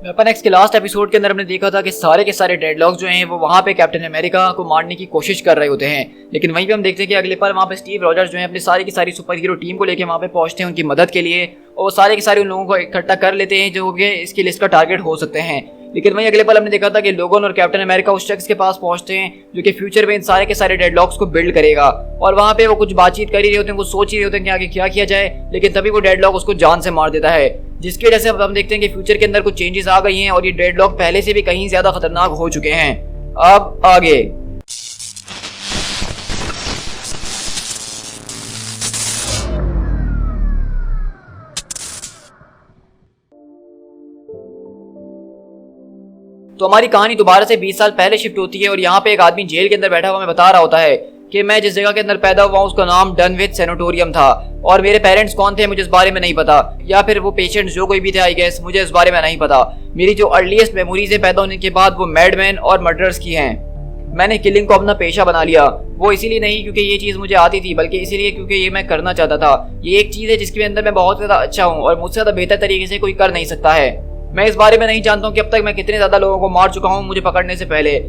Weapon x के last episode के अंदर हमने देखा था कि सारे के सारे डेडलॉक्स जो हैं वो वहाँ पे कैप्टन अमेरिका को मारने की कोशिश कर रहे होते हैं, लेकिन वहीं पे हम देखते हैं कि अगले पल वहाँ पे स्टीव रॉजर्स जो है अपनी सारी की सारी सुपर हीरो टीम को लेकर वहाँ पे पहुंचते हैं उनकी मदद के लिए, और वो सारे के सारे उन लोगों को इकट्ठा कर लेते हैं जो कि इसकी लिस्ट का टारगेट हो सकते हैं। लेकिन वहीं अगले पल हमने देखा था कि लोगन और कैप्टन अमेरिका उस शख्स के पास पहुंचते हैं जो कि फ्यूचर में इन सारे के सारे डेडलॉक्स को बिल्ड करेगा, और वहाँ पे वो कुछ बातचीत कर ही रहे होते हैं, कुछ सोच ही रहे होते हैं कि आगे क्या किया जाए, लेकिन तभी वो डेडलॉक उसको जान से मार देता है, जिसकी वजह से अब हम देखते हैं कि फ्यूचर के अंदर कुछ चेंजेस आ गई हैं और ये डेडलॉक पहले से भी कहीं ज्यादा खतरनाक हो चुके हैं। अब आगे तो हमारी कहानी दोबारा से 20 साल पहले शिफ्ट होती है और यहाँ पे एक आदमी जेल के अंदर बैठा हुआ हमें बता रहा होता है कि मैं जिस जगह के अंदर पैदा हुआ हूँ उसका नाम डनविच सैनिटोरियम था, और मेरे पेरेंट्स कौन थे मुझे इस बारे में नहीं पता, या फिर वो पेशेंट्स जो कोई भी थे आई गेस मुझे इस बारे में नहीं पता। मेरी जो अर्लीस्ट मेमोरीज है पैदा होने के बाद वो मैडमैन और मर्डर्स की हैं। मैंने किलिंग को अपना पेशा बना लिया, वो इसीलिए नहीं क्योंकि ये चीज़ मुझे आती थी, बल्कि इसीलिए क्योंकि ये मैं करना चाहता था। ये एक चीज़ है जिसके अंदर मैं बहुत ज़्यादा अच्छा हूँ और मुझसे ज़्यादा बेहतर तरीके से कोई कर नहीं सकता है। मैं इस बारे में नहीं जानता हूँ कि अब तक मैं कितने ज़्यादा लोगों को मार चुका हूँ। मुझे पकड़ने से पहले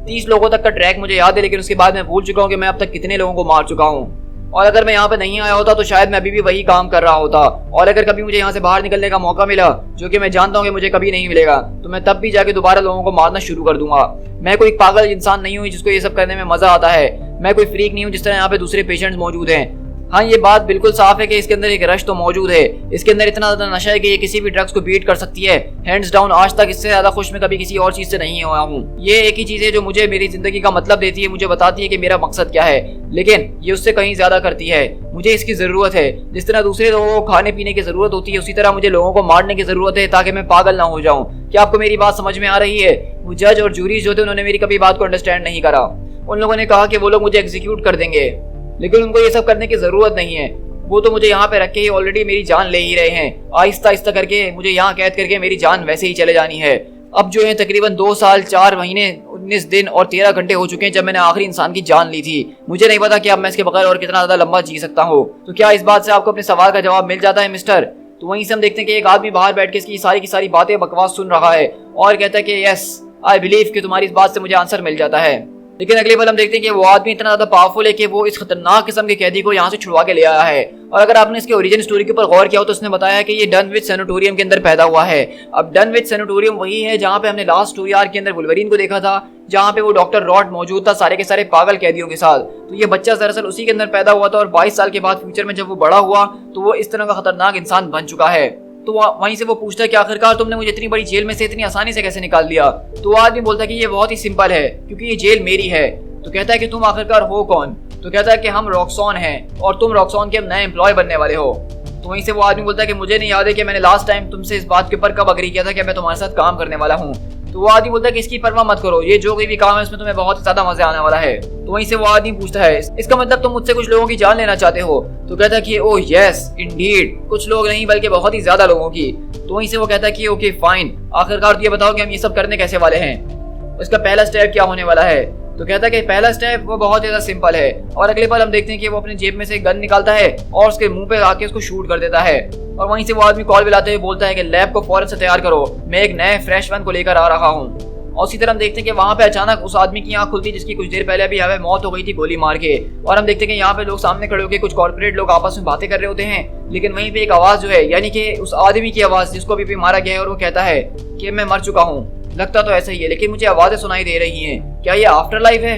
30 लोगों तक का ट्रैक मुझे याद है, लेकिन उसके बाद मैं भूल चुका हूँ कि मैं अब तक कितने लोगों को मार चुका हूँ। और अगर मैं यहाँ पे नहीं आया होता तो शायद मैं अभी भी वही काम कर रहा होता, और अगर कभी मुझे यहाँ से बाहर निकलने का मौका मिला, जो कि मैं जानता हूँ कि मुझे कभी नहीं मिलेगा, तो मैं तब भी जाके दोबारा लोगों को मारना शुरू कर दूंगा। मैं कोई पागल इंसान नहीं हूँ जिसको ये सब करने में मजा आता है। मैं कोई फ्रीक नहीं हूँ जिस तरह यहाँ पे दूसरे पेशेंट्स मौजूद हैं। हाँ, ये बात बिल्कुल साफ है कि इसके अंदर एक रश तो मौजूद है। इसके अंदर इतना ज्यादा नशा है कि ये किसी भी ड्रग्स को बीट कर सकती है। हैंड्स डाउन आज तक इससे ज्यादा खुश मैं कभी किसी और चीज से नहीं हुआ हूँ। ये एक ही चीज है जो मुझे मेरी जिंदगी का मतलब देती है, मुझे बताती है कि मेरा मकसद क्या है, लेकिन ये उससे कहीं ज्यादा करती है। मुझे इसकी जरूरत है। जिस तरह दूसरे लोगों को खाने पीने की जरूरत होती है, उसी तरह मुझे लोगों को मारने की जरूरत है ताकि मैं पागल ना हो जाऊं। क्या आपको मेरी बात समझ में आ रही है? वो जज और जूरीज जो थे उन्होंने मेरी कभी बात को अंडरस्टैंड नहीं करा। उन लोगों ने कहा कि वो लोग मुझे एग्जीक्यूट कर देंगे, लेकिन उनको ये सब करने की जरूरत नहीं है। वो तो मुझे यहाँ पे रख के ही ऑलरेडी मेरी जान ले ही रहे हैं। आहिस्ता आहिस्ता करके मुझे यहाँ कैद करके मेरी जान वैसे ही चले जानी है। अब जो है तकरीबन 2 साल 4 महीने 19 दिन और 13 घंटे हो चुके हैं जब मैंने आखिरी इंसान की जान ली थी। मुझे नहीं पता कि अब मैं इसके बगैर और कितना ज्यादा लंबा जी सकता हूँ। तो क्या इस बात से आपको अपने सवाल का जवाब मिल जाता है मिस्टर? तो वहीं से हम देखते हैं कि एक आदमी बाहर बैठ के इसकी सारी की सारी बातें बकवास सुन रहा है और कहता है कि यस आई बिलीव कि तुम्हारी इस बात से मुझे आंसर मिल जाता है। लेकिन अगले पल हम देखते हैं कि वो आदमी इतना ज्यादा पावरफुल है कि वो इस खतरनाक किस्म के कैदी को यहाँ से छुड़वा के ले आया है। और अगर आपने इसके ओरिजिन स्टोरी के ऊपर गौर किया हो तो उसने बताया कि ये डनविच सैनिटोरियम के अंदर पैदा हुआ है। अब डनविच सैनिटोरियम वही है जहाँ पे हमने लास्ट स्टोरी आर्क के अंदर वुल्वरीन को देखा था, जहाँ पे वो डॉक्टर रॉड मौजूद था सारे के सारे पागल कैदियों के साथ। तो ये बच्चा दरअसल उसी के अंदर पैदा हुआ था और 22 साल के बाद फ्यूचर में जब वो बड़ा हुआ तो वो इस तरह का खतरनाक इंसान बन चुका है। तो वहीं से वो पूछता है कि आखिरकार तुमने मुझे इतनी बड़ी जेल में से इतनी आसानी से कैसे निकाल दिया? तो वो आदमी बोलता है कि ये बहुत ही सिंपल है, क्योंकि ये जेल मेरी है। तो कहता है कि तुम आखिरकार हो कौन? तो कहता है कि हम रॉक्सॉन हैं और तुम रॉक्सॉन के नए एम्प्लॉय बनने वाले हो। तो वहीं से वो आदमी बोलता है कि मुझे नहीं याद है कि मैंने लास्ट टाइम तुमसे इस बात के ऊपर कब अग्री किया था कि मैं तुम्हारे साथ काम करने वाला हूँ। तो वो आदमी बोलता है कि इसकी परवाह मत करो, ये जो कोई भी काम है उसमें तुम्हें बहुत ज्यादा मजा आने वाला है। तो वहीं से वो आदमी पूछता है इसका मतलब तुम मुझसे कुछ लोगों की जान लेना चाहते हो? तो कहता है कि ओह यस इंडीड, कुछ लोग नहीं बल्कि बहुत ही ज्यादा लोगों की। तो वहीं से वो कहता है कि ओके फाइन, आखिरकार ये बताओ कि हम ये सब करने कैसे वाले हैं, उसका पहला स्टेप क्या होने वाला है? तो कहता है कि पहला स्टेप वो बहुत ज्यादा सिंपल है। और अगले पल हम देखते हैं कि वो अपने जेब में से गन निकालता है और उसके मुंह पे आके उसको शूट कर देता है। और वहीं से वो आदमी कॉल मिलाते हुए बोलता है कि लैब को फौरन से तैयार करो, मैं एक नए फ्रेश वन को लेकर आ रहा हूँ। और उसी तरह हम देखते हैं कि वहाँ पे अचानक उस आदमी की आंख खुलती है जिसकी कुछ देर पहले अभी हमें मौत हो गई थी गोली मार के। और हम देखते हैं कि यहाँ पे लोग सामने खड़े होकर कुछ कॉर्पोरेट लोग आपस में बातें कर रहे होते हैं, लेकिन वहीं पे एक आवाज जो है यानी कि उस आदमी की आवाज जिसको अभी मारा गया है, और वो कहता है कि मैं मर चुका हूँ। लगता तो ऐसा ही है, लेकिन मुझे आवाजें सुनाई दे रही हैं, क्या ये आफ्टर लाइफ है?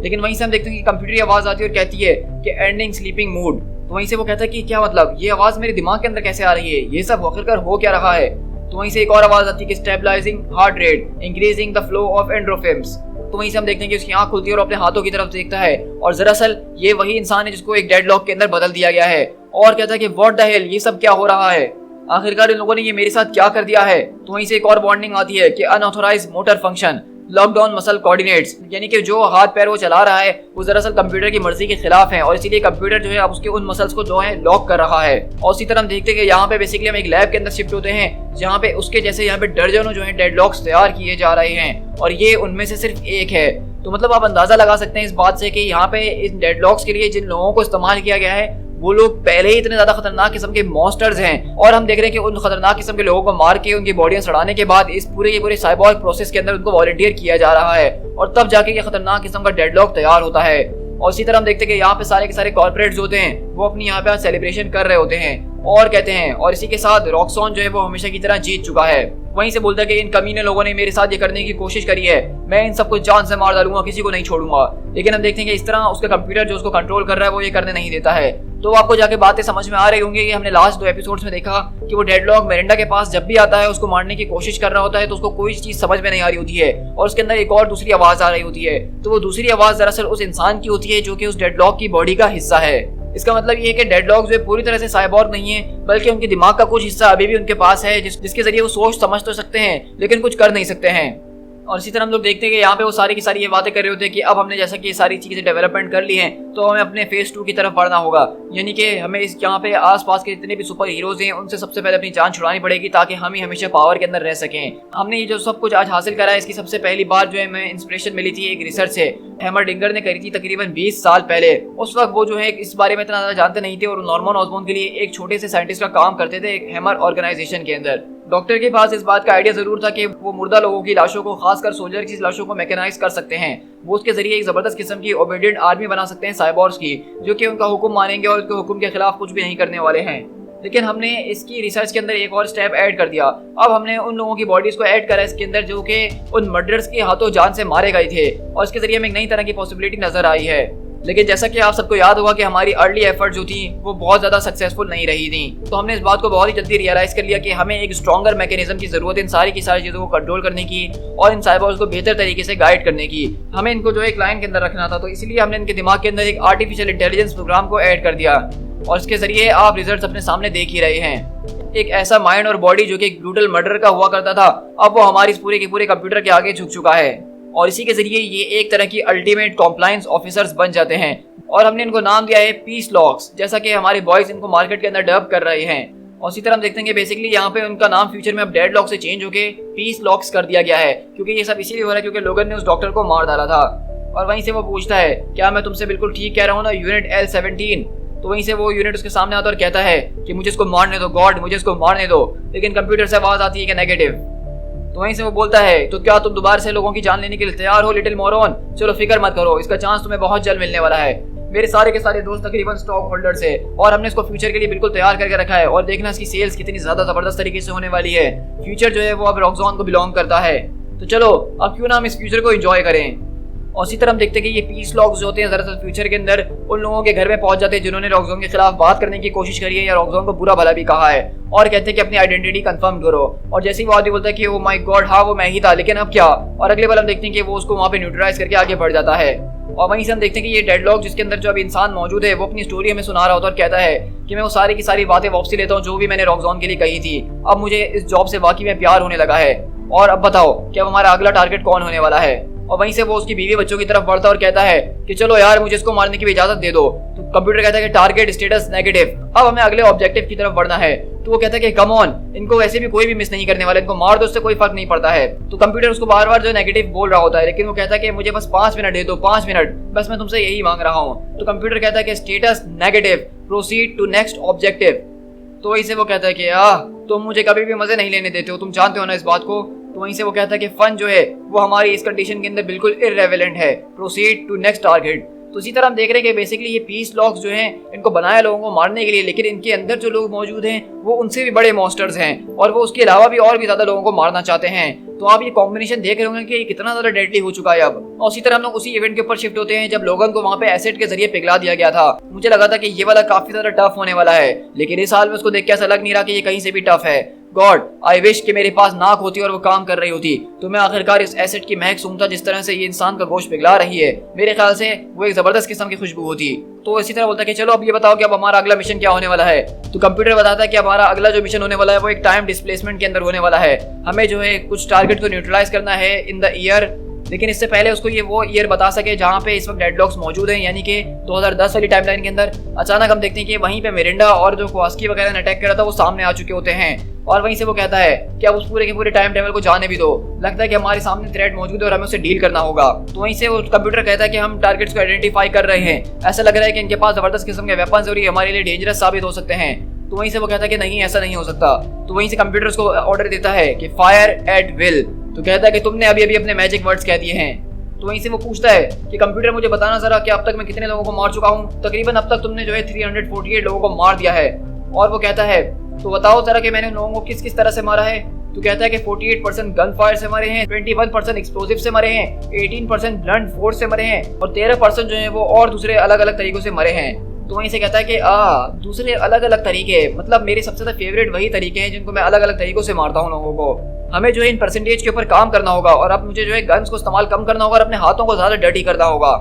लेकिन वहीं से हम देखते हैं कि कंप्यूटर की आवाज आती है और कहती है कि एंडिंग स्लीपिंग मूड। तो वहीं से वो कहता है कि क्या मतलब, ये आवाज मेरे दिमाग के अंदर कैसे आ रही है, ये सब आखिरकार हो क्या रहा है? तो वहीं से एक और आवाज आती है कि stabilising heart rate, increasing the flow of endorphins. तो वहीं से हम देखते हैं कि उसकी आंख खुलती है और अपने हाथों की तरफ देखता है, और दरअसल ये वही इंसान है जिसको एक डेडलॉक के अंदर बदल दिया गया है। और कहता है कि व्हाट द हेल, ये सब क्या हो रहा है? आखिरकार इन लोगों ने ये मेरे साथ क्या कर दिया है? तो वहीं से एक और वार्निंग आती है कि unauthorised motor function, lockdown muscle coordinates, यानी कि जो हाथ पैर वो चला रहा है वो दरअसल कंप्यूटर की मर्जी के खिलाफ है, और इसीलिए कंप्यूटर जो है अब उसके उन मसल्स को जो है लॉक कर रहा है। और इसी तरह हम देखते हैं कि यहाँ पे बेसिकली हम एक लैब के अंदर शिफ्ट होते हैं जहाँ पे उसके जैसे यहाँ पे दर्जनों जो है डेडलॉक्स तैयार किए जा रहे हैं, और ये उनमें से सिर्फ एक है। तो मतलब आप अंदाजा लगा सकते हैं इस बात से कि यहाँ पे इन डेडलॉक्स के लिए जिन लोगों को इस्तेमाल किया गया है वो लोग पहले ही इतने ज्यादा खतरनाक किस्म के मॉन्स्टर्स हैं, और हम देख रहे हैं कि उन खतरनाक किस्म के लोगों को मार के उनकी बॉडियां सड़ाने के बाद इस पूरे साइबॉर्ग प्रोसेस के अंदर उनको वॉलंटियर किया जा रहा है, और तब जाके ये खतरनाक किस्म का डेडलॉक तैयार होता है। और इसी तरह हम देखते हैं कि यहाँ पे सारे के सारे कॉर्पोरेट्स होते हैं, वो अपनी यहाँ पे सेलिब्रेशन कर रहे होते हैं और कहते हैं, और इसी के साथ रॉक्सॉन जो है वो हमेशा की तरह जीत चुका है। वहीं से बोलता है कि इन कमीने लोगों ने मेरे साथ ये करने की कोशिश करी है, मैं इन सबको जान से मार डालूंगा, किसी को नहीं छोड़ूंगा। लेकिन हम देखते हैं कि इस तरह उसका कंप्यूटर जो उसको कंट्रोल कर रहा है वो ये करने नहीं देता है। तो आपको जाके बातें समझ में आ रही होंगी कि हमने लास्ट 2 एपिसोड्स में देखा कि वो डेडलॉक मिरांडा के पास जब भी आता है उसको मारने की कोशिश कर रहा होता है, तो उसको कोई चीज समझ में नहीं आ रही होती है, और उसके अंदर एक और दूसरी आवाज आ रही होती है। तो वो दूसरी आवाज दरअसल उस इंसान की होती है जो कि उस डेडलॉक की बॉडी का हिस्सा है। इसका मतलब ये है कि डेडलॉक जो है पूरी तरह से साइबॉर्ग नहीं है, बल्कि उनके दिमाग का कुछ हिस्सा अभी भी उनके पास है, जिसके जरिए वो सोच समझ तो सकते हैं लेकिन कुछ कर नहीं सकते हैं। और इसी तरह हम लोग देखते हैं कि यहाँ पे वो सारी की सारी ये बातें कर रहे होते हैं कि अब हमने जैसा कि ये सारी चीजें डेवलपमेंट कर ली हैं, तो हमें अपने फेज 2 की तरफ बढ़ना होगा। यानी कि हमें इस यहाँ पे आसपास के जितने भी सुपर हीरोज हैं उनसे सबसे पहले अपनी जान छुड़ानी पड़ेगी, ताकि हम ही हमेशा पावर के अंदर रह सकें। हमने ये जो सब कुछ आज हासिल करा है, इसकी सबसे पहली बार जो है हमें इंस्पिरेशन मिली थी एक रिसर्च से, हेमरडिंगर ने करी थी तकरीबन 20 साल पहले। उस वक्त वो जो है इस बारे में इतना ज्यादा जानते नहीं थे, और नॉर्मन ऑसबॉर्न के लिए एक छोटे से साइंटिस्ट का काम करते थे एक हैमर ऑर्गेनाइजेशन के अंदर। डॉक्टर के पास इस बात का आइडिया जरूर था कि वो मुर्दा लोगों की लाशों को, खासकर सोल्जर की लाशों को मैकेनाइज कर सकते हैं। वो उसके जरिए एक जबरदस्त किस्म की ओबीडिएंट आर्मी बना सकते हैं साइबॉर्ग्स की, जो कि उनका हुक्म मानेंगे और उनके हुक्म के खिलाफ कुछ भी नहीं करने वाले हैं। लेकिन हमने इसकी रिसर्च के अंदर एक और स्टेप ऐड कर दिया। अब हमने उन लोगों की बॉडीज को ऐड करा इसके अंदर जो कि उन मर्डर्स के हाथों जान से मारे गए थे, और इसके जरिए हमें एक नई तरह की पॉसिबिलिटी नजर आई है। लेकिन जैसा कि आप सबको याद होगा कि हमारी अर्ली एफर्ट जो थी वो बहुत ज्यादा सक्सेसफुल नहीं रही थी, तो हमने इस बात को बहुत ही जल्दी रियलाइज कर लिया कि हमें एक स्ट्रॉन्गर मैकेनिज्म की जरूरत है इन सारी की सारी चीजों को कंट्रोल करने की, और इन साइबॉर्ग्स को बेहतर तरीके से गाइड करने की। हमें इनको जो एक लाइन के अंदर रखना था, तो इसलिए हमने इनके दिमाग के अंदर एक आर्टिफिशियल इंटेलिजेंस प्रोग्राम को ऐड कर दिया, और इसके जरिए आप रिजल्ट अपने सामने देख ही रहे हैं। एक ऐसा माइंड और बॉडी जो कि एक ब्रूटल मर्डर का हुआ करता था, अब वो हमारी इस पूरे के पूरे कंप्यूटर के आगे झुक चुका है, और इसी के जरिए ये एक तरह की अल्टीमेट कॉम्प्लायंस ऑफिसर्स बन जाते हैं। और हमने इनको नाम दिया है पीस लॉक्स, जैसा कि हमारे बॉयज इनको मार्केट के अंदर डब कर रहे हैं। और इसी तरह हम देखते हैं कि बेसिकली यहाँ पे उनका नाम फ्यूचर में अब डेड लॉक से चेंज होके पीस लॉक्स कर दिया गया है, क्योंकि ये सब इसीलिए हो रहा है क्योंकि लोगन ने उस डॉक्टर को मार डाला था। और वहीं से वो पूछता है, क्या मैं तुमसे बिल्कुल ठीक कह रहा हूँ ना यूनिट L-17? तो वहीं से वो यूनिट उसके सामने आता और कहता है कि मुझे इसको मारने दो गॉड, मुझे इसको मारने दो। लेकिन कंप्यूटर से आवाज आती है कि नेगेटिव। तो वहीं से वो बोलता है, तो क्या तुम दोबारा से लोगों की जान लेने के लिए तैयार हो लिटिल मोरॉन? चलो फिक्र मत करो, इसका चांस तुम्हें बहुत जल्द मिलने वाला है। मेरे सारे के सारे दोस्त तकरीबन स्टॉक होल्डर्स है, और हमने इसको फ्यूचर के लिए बिल्कुल तैयार करके रखा है, और देखना इसकी सेल्स कितनी ज्यादा जबरदस्त तरीके से होने वाली है। फ्यूचर जो है वो अब रॉक्सॉन को बिलोंग करता है, तो चलो अब क्यों ना हम इस फ्यूचर को एंजॉय करें। और इसी तरह हम देखते हैं कि ये पीस लॉक्स जो होते हैं दरअसल फ्यूचर के अंदर उन लोगों के घर में पहुंच जाते हैं जिन्होंने रॉक्सॉन के खिलाफ बात करने की कोशिश करी है या रॉक्सॉन को बुरा भला भी कहा है, और कहते हैं कि अपनी आइडेंटिटी कंफर्म करो। और जैसे ही वो आदमी बोलता है कि ओ माय गॉड हाँ वो मैं ही था, लेकिन अब क्या, और अगले बार हम देखते हैं कि वो उसको वहाँ पे न्यूट्रलाइज करके आगे बढ़ जाता है। और वहीं से हम देखते हैं कि ये डेडलॉक जिसके अंदर जो अभी इंसान मौजूद है वो अपनी स्टोरी हमें सुना रहा होता है और कहता है कि मैं वो सारी की सारी बातें वापसी लेता हूँ जो भी मैंने रॉक्सॉन के लिए कही थी। अब मुझे इस जॉब से वाकई में प्यार होने लगा है, और अब बताओ कि अब हमारा अगला टारगेट कौन होने वाला है। और वहीं से वो उसकी बीवी बच्चों की तरफ बढ़ता और कहता है कि चलो यार मुझे इसको मारने की भी इजाजत दे दो। तो कंप्यूटर कहता है कि टारगेट स्टेटस नेगेटिव, अब हमें अगले ऑब्जेक्टिव की तरफ बढ़ना है। तो वो कहता है कि कम ऑन, इनको वैसे भी कोई भी मिस नहीं करने वाला, इनको मार दो, उससे कोई फर्क नहीं पड़ता है। तो कंप्यूटर उसको बार बार जो नेगेटिव बोल रहा होता है, लेकिन वो कहता है कि मुझे बस 5 मिनट दे दो, 5 मिनट बस, मैं तुमसे यही मांग रहा हूँ। तो कंप्यूटर कहता है कि status negative, proceed to next objective. तो वहीं से वो कहता है कि तुम मुझे कभी भी मजे नहीं लेने देते हो, तुम जानते हो ना इस बात को। तो वहीं से वो कहता है कि फन जो है वो हमारी इस कंडीशन के अंदर बिल्कुल इररेलेवेंट है, प्रोसीड टू नेक्स्ट टारगेट। तो इसी तरह हम देख रहे हैं कि बेसिकली ये पीस लॉक्स जो हैं इनको बनाया लोगों को मारने के लिए, लेकिन इनके अंदर जो लोग मौजूद हैं वो उनसे भी बड़े मॉन्स्टर्स हैं, और वो उसके अलावा भी और भी ज्यादा लोगों को मारना चाहते हैं। तो आप ये कॉम्बिनेशन देख रहे होंगे कि कितना ज्यादा डेडली हो चुका है अब। और इसी तरह हम लोग उसी इवेंट के ऊपर शिफ्ट होते हैं जब लोगन को वहाँ पे एसिड के जरिए पिघला दिया गया था। मुझे लगा था कि ये वाला काफी ज्यादा टफ होने वाला है, लेकिन इस हाल में उसको देख के ऐसा लग नहीं रहा कि ये कहीं से भी टफ है। गॉड आई विश कि मेरे पास नाक होती और वो काम कर रही होती, तो मैं आखिरकार इस एसिड की महक सूंघता जिस तरह से ये इंसान का गोश्त पिघला रही है। मेरे ख्याल से वो एक जबरदस्त किस्म की खुशबू होती। तो इसी तरह बोलता है कि चलो अब ये बताओ कि अब हमारा अगला मिशन क्या होने वाला है। तो कंप्यूटर बताता है कि हमारा अगला जो मिशन होने वाला है वो एक टाइम डिस्प्लेसमेंट के अंदर होने वाला है। हमें जो है कुछ टारगेट को न्यूट्रलाइज करना है इन द ईयर लेकिन इससे पहले उसको ये वो ईयर बता सके जहाँ पे इस वक्त डेडलॉक्स मौजूद हैं, यानी कि 2010 वाली टाइमलाइन के अंदर अचानक हम देखते हैं कि वहीं पे मिरिंडा और जो कवास्की वगैरह ने अटैक करा था वो सामने आ चुके होते हैं। और वहीं से वो कहता है कि अब उस पूरे के पूरे टाइम टेबल को जाने भी दो, लगता है कि हमारे सामने थ्रेट मौजूद है और हमें उससे डील करना होगा। तो वहीं से वो कंप्यूटर कहता है कि हम टारगेट्स को आइडेंटिफाई कर रहे हैं, ऐसा लग रहा है कि इनके पास जबरदस्त किस्म के वेपन्स और ये हमारे लिए डेंजरस साबित हो सकते हैं। तो वहीं से वो कहता है कि नहीं, ऐसा नहीं हो सकता। तो वहीं से कंप्यूटर उसको ऑर्डर देता है कि फायर एट विल। तो कहता है कि तुमने अभी अभी अपने मैजिक वर्ड्स कह दिए हैं। तो वहीं से वो पूछता है कि कंप्यूटर मुझे बताना जरा कि अब तक मैं कितने लोगों को मार चुका हूँ। तकरीबन अब तक तुमने जो है 348 लोगों को मार दिया है। और वो कहता है तो बताओ जरा कि मैंने उन लोगों को किस किस तरह से मारा है। तो कहता है कि 48% गन फायर से मरे हैं, 21% एक्सप्लोजिव से मरे हैं, 18% ब्लंट फोर्स से मरे हैं और 13% जो है वो और दूसरे अलग अलग तरीकों से मरे हैं। तो वहीं से कहता है कि दूसरे अलग अलग तरीके, मतलब मेरे सबसे ज्यादा फेवरेट वही तरीके हैं जिनको मैं अलग अलग तरीकों से मारता हूँ लोगों को। हमें जो है इन परसेंटेज के ऊपर काम करना होगा और अब मुझे जो है गन्स को इस्तेमाल कम करना होगा और अपने हाथों को ज्यादा डर्टी करना होगा।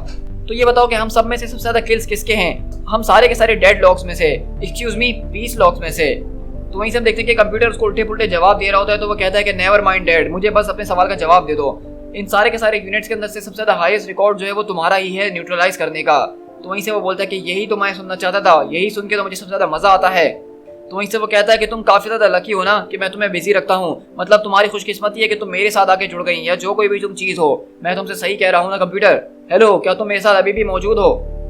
तो ये बताओ कि हम सब में से सबसे ज्यादा किल्स किसके हैं? हम सारे के सारे डेड लॉक्स में से, एक्सक्यूज मी, पीस लॉक्स में से। तो वहीं से हम देखते हैं कि कंप्यूटर उसको उल्टे पुल्टे जवाब दे रहा होता है। तो वो कहता है कि नेवर माइंड डैड, मुझे बस अपने सवाल का जवाब दे दो। इन सारे के सारे यूनिट्स के अंदर से सबसे ज्यादा हाईएस्ट रिकॉर्ड जो है वो तुम्हारा ही है न्यूट्रलाइज करने का। तो वहीं से वो बोलता है कि यही तो मैं सुनना चाहता था, यही सुन के तो मुझे सबसे ज्यादा मजा आता है। तो वहीं से वो कहता है कि तुम काफी ज्यादा लकी हो ना कि मैं तुम्हें बिजी रखता हूँ, मतलब तुम्हारी खुशकिस्मती है कि तुम मेरे साथ आके जुड़ गई, या जो कोई भी तुम चीज हो। मैं तुमसे सही कह रहा हूँ ना कंप्यूटर? हेलो, क्या तुम मेरे साथ अभी भी मौजूद हो?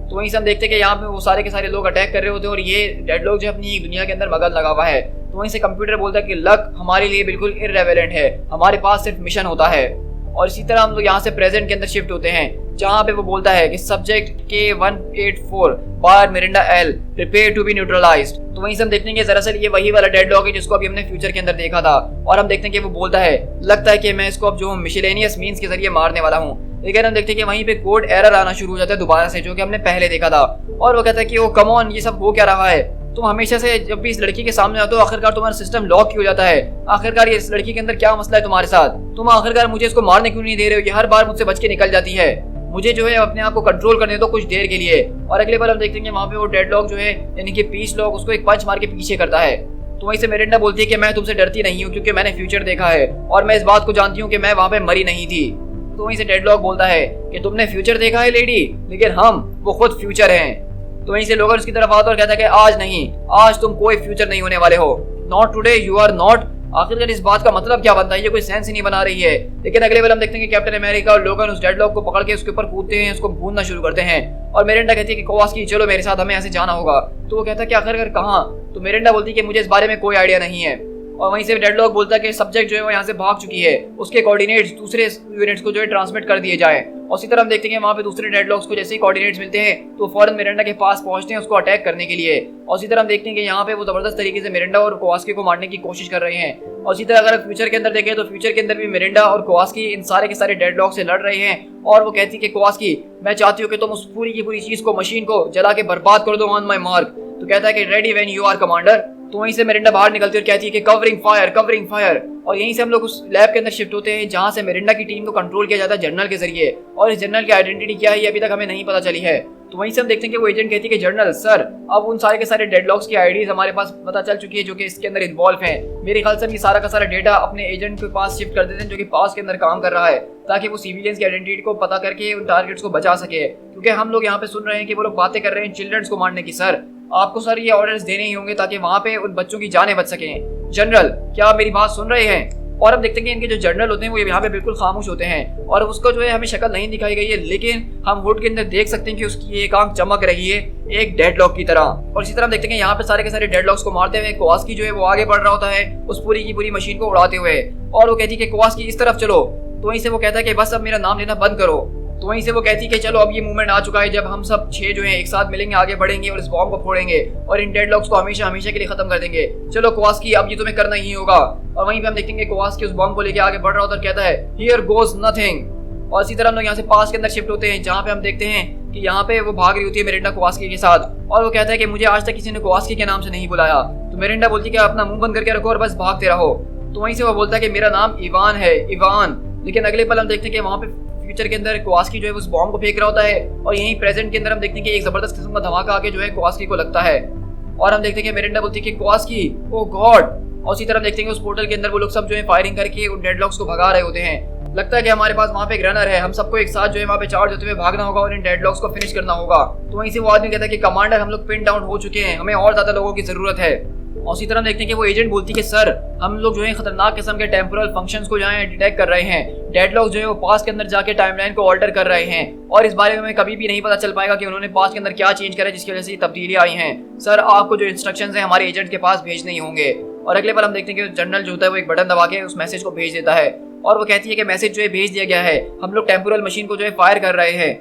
तो वहीं से हम देखते हैं कि यहाँ पे वो सारे के सारे लोग अटैक कर रहे होते हैं और ये डेडलॉक जो अपनी दुनिया के अंदर मगन लगा हुआ है। तो वहीं से कंप्यूटर बोलता है कि लक हमारे लिए बिल्कुल इररेलेवेंट है, हमारे पास सिर्फ मिशन होता है। और इसी तरह हम लोग यहाँ से प्रेजेंट के अंदर शिफ्ट होते हैं, जहाँ पे वो बोलता है कि सब्जेक्ट K184 बार Merinda L prepare to be neutralized. तो वहीं से हम देखते हैं कि दरअसल ये वही वाला डेडलॉक है जिसको अभी हमने फ्यूचर के अंदर देखा था। और हम देखते हैं कि वो बोलता है लगता है कि मैं इसको अब जो मिशेलेनियस मींस के जरिए मारने वाला हूँ। लेकिन हम देखते हैं कि वहीं पे कोड एरर आना शुरू हो जाता है दोबारा से, जो कि हमने पहले देखा था। और वो कहता है कि ओ कम ऑन, ये सब हो क्या रहा है? तुम हमेशा से जब भी इस लड़की के सामने आते हो आखिरकार तुम्हारा सिस्टम लॉक क्यों हो जाता है? आखिरकार ये इस लड़की के अंदर क्या मसला है तुम्हारे साथ? तुम आखिरकार मुझे इसको मारने क्यों नहीं दे रहे हो? ये हर बार मुझसे बच के निकल जाती है। मुझे जो है अपने आप को कंट्रोल करने दो कुछ देर के लिए। और अगले बार हम देखते हैं कि वहाँ पे वो डेडलॉक जो है यानी कि पीस लॉक उसको एक पंच मार के पीछे करता है। तो वहीं से मिरिंडा बोलती है कि मैं तुमसे डरती नहीं हूँ क्योंकि मैंने फ्यूचर देखा है और मैं इस बात को जानती हूँ कि मैं वहाँ पे मरी नहीं थी। तो वहीं से डेडलॉक बोलता है कि तुमने फ्यूचर देखा है लेडी, लेकिन हम वो खुद फ्यूचर हैं। तो वहीं से लोगन उसकी तरफ आता और कहता है कि आज नहीं, आज तुम कोई फ्यूचर नहीं होने वाले हो। Not today, you are not. आखिरकार इस बात का मतलब क्या बनता है? ये कोई सेंस ही नहीं बना रही है। लेकिन अगले बार हम देखते हैं कि कैप्टन अमेरिका और लोगन उस डेडलॉक को पकड़ के उसके ऊपर कूदते हैं, उसको भूनना शुरू करते हैं। और मिरिंडा कहती है कि कवास्की चलो मेरे साथ, हमें यहाँ से जाना होगा। तो वो कहता है कि आखिरकार कहाँ? तो मिरिंडा बोलती है कि मुझे इस बारे में कोई आइडिया नहीं है। और वहीं से डेडलॉक बोलता है कि सब्जेक्ट जो है वो यहाँ से भाग चुकी है, उसके कोऑर्डिनेट्स दूसरे यूनिट्स को जो है ट्रांसमिट कर दिए जाए। और इसी तरह हम देखते हैं वहाँ पे दूसरे डेडलॉक्स को जैसे ही कोऑर्डिनेट्स मिलते हैं तो फौरन मिरिंडा के पास पहुंचते हैं उसको अटैक करने के लिए। और इसी तरह हम देखते हैं कि यहाँ पे वो जबरदस्त तरीके से मिरिंडा और कवास्की को मारने की कोशिश कर रहे हैं। और इसी तरह अगर फ्यूचर के अंदर देखें तो फ्यूचर के अंदर भी मिरिंडा और कवास्की इन सारे के सारे डेडलॉक से लड़ रहे हैं। और वो कहती है कि कवास्की मैं चाहती हूँ कि तुम उस पूरी की पूरी चीज को, मशीन को जला के बर्बाद कर दो ऑन माई मार्क। तो कहता है कि ready when you are commander. तो वहीं से मिरिंडा बाहर निकलती है और कहती है कि कवरिंग फायर, कवरिंग फायर। और यहीं से हम लोग उस लैब के अंदर शिफ्ट होते हैं जहां से मिरिंडा की टीम को कंट्रोल किया जाता है जनरल के जरिए। और इस जनरल की आइडेंटिटी क्या है ये अभी तक हमें नहीं पता चली है। तो वहीं से हम देखते हैं कि वो एजेंट कहती है कि जनरल सर, अब उन सारे के सारे डेडलॉक्स की आईडीज हमारे पास पता चल चुकी है जो कि इसके अंदर इन्वॉल्व हैं। मेरे ख्याल से हम ये सारा का सारा डेटा अपने एजेंट के पास शिफ्ट कर देते हैं जो कि पास के अंदर काम कर रहा है, ताकि वो सिविलियंस की आइडेंटिटी को पता करके उन टारगेट्स को बचा सके। क्योंकि हम लोग यहाँ पे सुन रहे हैं कि वो लोग बातें कर रहे हैं चिल्ड्रंस को मारने की। सर आपको सर ये ऑर्डर्स देने ही होंगे ताकि वहाँ पे उन बच्चों की जानें बच सकें। जनरल क्या आप मेरी बात सुन रहे हैं? और हम देखते हैं कि इनके जो जनरल होते हैं वो यहाँ पे बिल्कुल खामोश होते हैं और उसको जो है हमें शक्ल नहीं दिखाई गई है, लेकिन हम हुड के अंदर देख सकते हैं कि उसकी एक आंख चमक रही है एक डेडलॉक की तरह। और इसी तरह हम देखते हैं कि यहाँ पे सारे के सारे डेडलॉक्स को मारते हुए कवास्की जो है वो आगे बढ़ रहा होता है उस पूरी की पूरी मशीन को उड़ाते हुए। और वो कहती है कि कवास्की इस तरफ चलो। तो वहीं से वो कहता है कि बस अब मेरा नाम लेना बंद करो। तो वहीं से वो कहती है कि चलो अब ये मूवमेंट आ चुका है जब हम सब 6 जो है एक साथ मिलेंगे, आगे बढ़ेंगे और इस बॉम्ब को फोड़ेंगे और इन डेडलॉक्स को हमेशा हमेशा के लिए खत्म कर देंगे। चलो कवास्की अब ये तुम्हें करना ही होगा। और वहीं पे हम देखेंगे कवास्की उस बॉम्ब को लेके आगे बढ़ रहा होता है, कहता है हियर गोज नथिंग। और इसी तरह हम लोग यहाँ से पास के अंदर शिफ्ट होते हैं जहाँ पे हम देखते हैं कि यहाँ पे वो भाग रही होती है मिरिंडा कवास्की के साथ। और वो कहता है कि मुझे आज तक किसी ने कवास्की के नाम से नहीं बुलाया। तो मिरिंडा बोलती है कि अपना मुंह बंद करके रखो और बस भागते रहो। तो वहीं से वो बोलता है कि मेरा नाम इवान है, इवान। लेकिन अगले पल हम देखते हैं कि वहाँ पे फ्यूचर के अंदर कवास्की जो है उस बॉम्ब को फेंक रहा होता है और यहीं प्रेजेंट के अंदर हम देखते हैं कि एक जबरदस्त किस्म का धमाका आके जो है कवास्की को लगता है। और हम देखते हैं कि मिरिंडा बोलती है कि कवास्की ओ गॉड। और उसी तरह देखते हैं कि उस पोर्टल के अंदर वो लोग सब जो है फायरिंग करके उन डेडलॉक्स को भगा रहे होते हैं। लगता है कि हमारे पास वहाँ पे एक रनर है, हम सबको एक साथ जो है वहाँ पे चार्ज होते हुए भागना होगा और इन डेडलॉक्स को फिनिश करना होगा। तो वहीं से वो आदमी कहता है कि कमांडर हम लोग पिन डाउन हो चुके हैं, हमें और ज्यादा लोगों की जरूरत है। और उसी तरह देखते हैं कि वो एजेंट बोलती है कि सर हम लोग जो है खतरनाक किस्म के टेम्पोरल फंक्शंस को जो है डिटेक्ट कर रहे हैं, डेडलॉक जो है वो पास्ट के अंदर जाके टाइमलाइन को ऑल्टर कर रहे हैं और इस बारे में हमें कभी भी नहीं पता चल पाएगा कि उन्होंने पास्ट के अंदर क्या चेंज करा जिसकी वजह से ये तब्दीलियां आई हैं। सर आपको जो इंस्ट्रक्शंस हैं हमारे एजेंट के पास भेजने ही होंगे। और अगले बार हम देखते हैं कि जनरल जो होता है वो एक बटन दबा के उस मैसेज को भेज देता है और वो कहती है कि मैसेज जो है भेज दिया गया है, हम लोग टेम्पोरल मशीन को जो है फायर कर रहे हैं।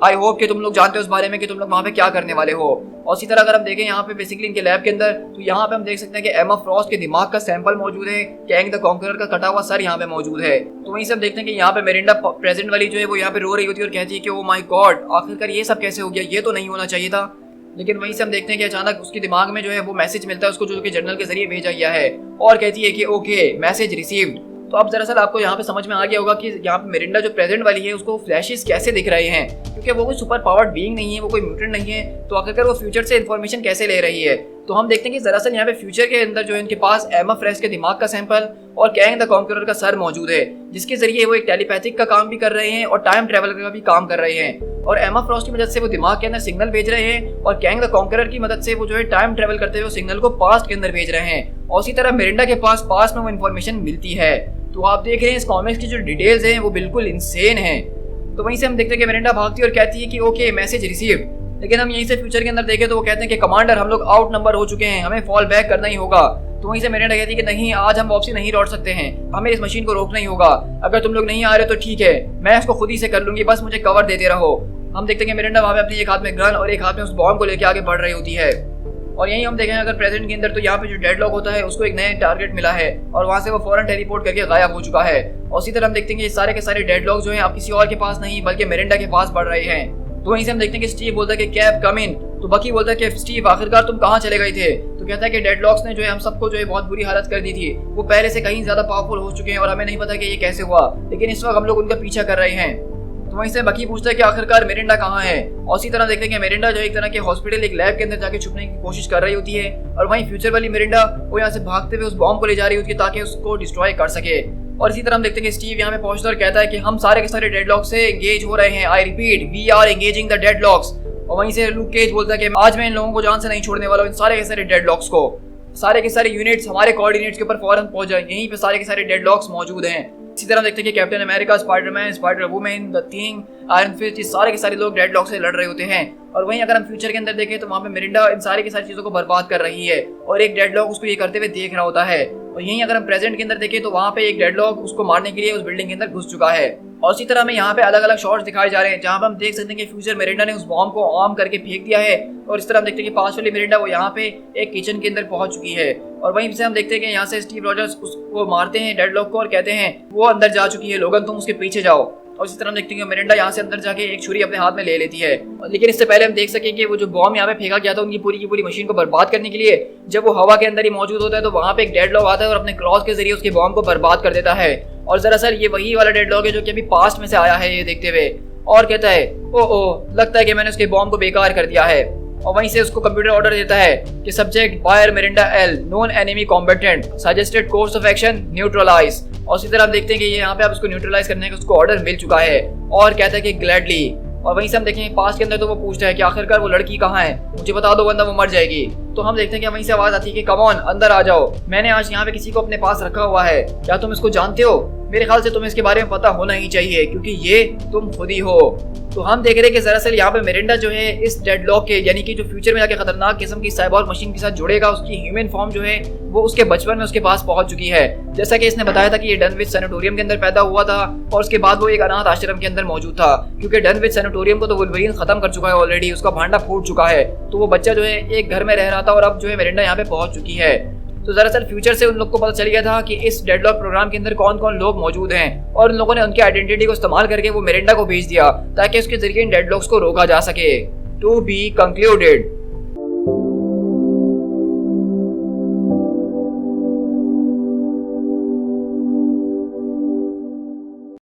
आई होप कि तुम लोग जानते हो उस बारे में कि तुम लोग वहाँ पे क्या करने वाले हो। और इसी तरह अगर हम देखें यहाँ पे बेसिकली इनके लैब के अंदर, तो यहाँ पे हम देख सकते हैं कि एमा फ्रॉस्ट के दिमाग का सैंपल मौजूद है, कैंग द कॉन्करर का कटा हुआ सर यहाँ पे मौजूद है। तो वहीं से हम देखते हैं कि यहाँ पे मेरिंडा प्रेजेंट वाली जो है वो यहाँ पे रो रही होती है और कहती है कि ओ माय गॉड आखिरकार ये सब कैसे हो गया, ये तो नहीं होना चाहिए था। लेकिन वहीं से हम देखते हैं कि अचानक उसके दिमाग में जो है वो मैसेज मिलता है उसको, जो कि जर्नल के जरिए भेजा गया है और कहती है कि ओके मैसेज रिसीव्ड। तो अब दरअसल आपको यहाँ पे समझ में आ गया होगा कि यहाँ पे मेरिंडा जो प्रेजेंट वाली है उसको फ्लैशेस कैसे दिख रहे हैं, क्योंकि वो कोई सुपर पावर्ड बीइंग नहीं है, वो कोई म्यूटेंट नहीं है, तो आखिरकार वो फ्यूचर से इन्फॉर्मेशन कैसे ले रही है। तो हम देखते हैं कि दरअसल यहाँ पे फ्यूचर के अंदर जो है इनके पास एमा फ्रेश के दिमाग का सैंपल और कैंग द कॉन्करर का सर मौजूद है, जिसके जरिए वो एक टेलीपैथिक का काम भी कर रहे हैं और टाइम ट्रेवल का भी काम कर रहे हैं। और एमा फ्रॉस्ट की मदद से वो दिमाग के अंदर सिग्नल भेज रहे हैं और कैंग द कॉन्करर की मदद से वो जो है टाइम ट्रेवल करते हुए सिग्नल को पास्ट के अंदर भेज रहे हैं। और इसी तरह मेरिंडा के पास पास्ट में वो इन्फॉर्मेशन मिलती है। तो आप देख रहे हैं इस कॉमिक्स की जो डिटेल्स हैं वो बिल्कुल इंसेन हैं। तो वहीं से हम देखते हैं कि मेरिंडा भागती है और कहती है कि ओके मैसेज रिसीव्ड। लेकिन हम यहीं से फ्यूचर के अंदर देखें तो वो कहते हैं कि कमांडर हम लोग आउट नंबर हो चुके हैं, हमें फॉल बैक करना ही होगा। तो वहीं से मेरिंडा कहती है कि नहीं आज हम वापसी नहीं लौट सकते हैं, हमें इस मशीन को रोकना ही होगा, अगर तुम लोग नहीं आ रहे तो ठीक है मैं इसको खुद ही से कर लूंगी, बस मुझे कवर देते रहो। हम देखते हैं कि मेरिंडा वहाँ पे अपनी एक हाथ में गन और एक हाथ में उस बॉम्ब को लेकर आगे बढ़ रही होती है। और यहीं हम देखें अगर प्रेजेंट के अंदर तो यहाँ पे जो डेडलॉक होता है उसको एक नया टारगेट मिला है और वहाँ से वो फौरन टेलीपोर्ट करके गायब हो चुका है। और इसी तरह हम देखते हैं कि ये सारे के सारे डेडलॉक जो हैं आप किसी और के पास नहीं बल्कि मेरिंडा के पास बढ़ रहे हैं। तो वहीं से हम देखते हैं कि स्टीव बोलता है कि कैप कम इन। तो बकी बोलता है कि स्टीव आखिरकार तुम कहाँ चले गए थे। तो कहता है कि डेडलॉक्स ने जो है हम सबको जो है बहुत बुरी हालत कर दी थी, वो पहले से कहीं ज्यादा पावरफुल हो चुके हैं और हमें नहीं पता कि ये कैसे हुआ, लेकिन इस वक्त हम लोग उनका पीछा कर रहे हैं। तो वहीं से बकी पूछता है कि आखिरकार मेरिंडा कहाँ है। और इसी तरह देखते हैं कि मेरिंडा जो एक तरह के हॉस्पिटल एक लैब के अंदर जाके छुपने की कोशिश कर रही होती है और वहीं फ्यूचर वाली मेरिंडा वो यहाँ से भागते हुए उस बॉम्ब को ले जा रही होती है ताकि उसको डिस्ट्रॉय कर सके। और इसी तरह हम देखते हैं कि स्टीव यहाँ पे पहुंचता और कहता है कि हम सारे के सारे डेडलॉक से एंगेज हो रहे हैं, I repeat we are engaging the deadlocks. और वहीं से लूक केज बोलता है कि आज मैं इन लोगों को जान से नहीं छोड़ने वाला हूँ, इन सारे के सारे डेडलॉक्स को, सारे के सारे यूनिट्स हमारे कोऑर्डिनेट्स के ऊपर फौरन पहुंच जाए, यहीं पे सारे के सारे डेडलॉक्स मौजूद हैं। इसी तरह देखते हैं कि Captain America, Spiderman, Spider Woman, the Thing, Iron Fist, ये सारे के सारे लोग डेडलॉक से लड़ रहे होते हैं। और वहीं अगर हम फ्यूचर के अंदर देखें तो वहाँ पे मेरिंडा इन सारी की सारी चीजों को बर्बाद कर रही है और एक डेडलॉक उसको ये करते हुए देख रहा होता है। और यहीं अगर हम प्रेजेंट के अंदर देखें तो वहाँ पे एक डेडलॉक उसको मारने के लिए उस बिल्डिंग के अंदर घुस चुका है। और इसी तरह हमें यहाँ पे अलग अलग शॉट्स दिखाए जा रहे हैं जहाँ पे हम देख सकते हैं कि फ्यूचर मेरिंडा ने उस बॉम्ब को आर्म करके फेंक दिया है। और इस तरह हम देखते हैं कि पास वाली मेरिंडा वो यहाँ पे एक किचन के अंदर पहुंच चुकी है। और वहीं से हम देखते हैं कि यहाँ से स्टीव रॉजर्स उसको मारते हैं डेडलॉक को और कहते हैं वो अंदर जा चुकी है, लोगन तुम उसके पीछे जाओ। और इसी तरह हम देखते हैं कि मेरिंडा यहाँ से अंदर जाके एक छुरी अपने हाथ में ले लेती है। लेकिन इससे पहले हम देख सकें कि वो जो बॉम्ब यहाँ पे फेंका गया था उनकी पूरी की पूरी मशीन को बर्बाद करने के लिए, जब वो हवा के अंदर ही मौजूद होता है तो वहाँ पे एक डेडलॉक आता है और अपने क्रॉस के जरिए उसके बॉम्ब को बर्बाद कर देता है। और दरअसल ये वही वाला डेडलॉक है जो कि अभी पास्ट में से आया है ये देखते हुए, और कहता है ओ लगता है कि मैंने उसके बॉम्ब को बेकार कर दिया है। और वहीं से उसको कंप्यूटर ऑर्डर देता है कि subject Bayer Merinda L non enemy combatant suggested course of action neutralize. और इसी तरह आप देखते हैं कि ये यहाँ पे आप उसको न्यूट्रलाइज करने का उसको ऑर्डर मिल चुका है और कहता है कि ग्लैडली। और वहीं से हम देखेंगे पास के अंदर तो वो पूछता है कि आखिरकार वो लड़की कहाँ है, मुझे बता दो वरना वो मर जाएगी। तो हम देखते हैं कि वहीं से आवाज आती है कि कम ऑन अंदर आ जाओ, मैंने आज यहाँ पे किसी को अपने पास रखा हुआ है, क्या तुम इसको जानते हो? मेरे ख्याल से तुम्हें इसके बारे में पता होना ही चाहिए क्योंकि ये तुम खुद ही हो। तो हम देख रहे हैं कि दरअसल यहाँ पे मेरिंडा जो है इस डेडलॉक के यानी कि जो फ्यूचर में जाके खतरनाक किस्म की साइबॉर्ग मशीन के साथ जुड़ेगा, उसकी ह्यूमन फॉर्म जो है वो उसके बचपन में उसके पास पहुंच चुकी है। जैसा कि इसने बताया था कि ये डनविच सैनिटोरियम के अंदर पैदा हुआ था और उसके बाद वो एक अनाथ आश्रम के अंदर मौजूद था, क्योंकि डनविच सैनिटोरियम को तो वुल्वरीन खत्म कर चुका है ऑलरेडी, उसका भांडा फूट चुका है। तो वो बच्चा जो है एक घर में रह रहा था और अब जो है मेरिंडा यहाँ पे पहुंच चुकी है। तो दरअसल फ्यूचर से उन लोग को पता चल गया था कि इस डेडलॉक प्रोग्राम के अंदर कौन कौन लोग मौजूद हैं और उन लोगों ने उनकी आइडेंटिटी को इस्तेमाल करके वो मेरिंडा को भेज दिया ताकि उसके जरिए इन डेडलॉक्स को रोका जा सके। To be concluded.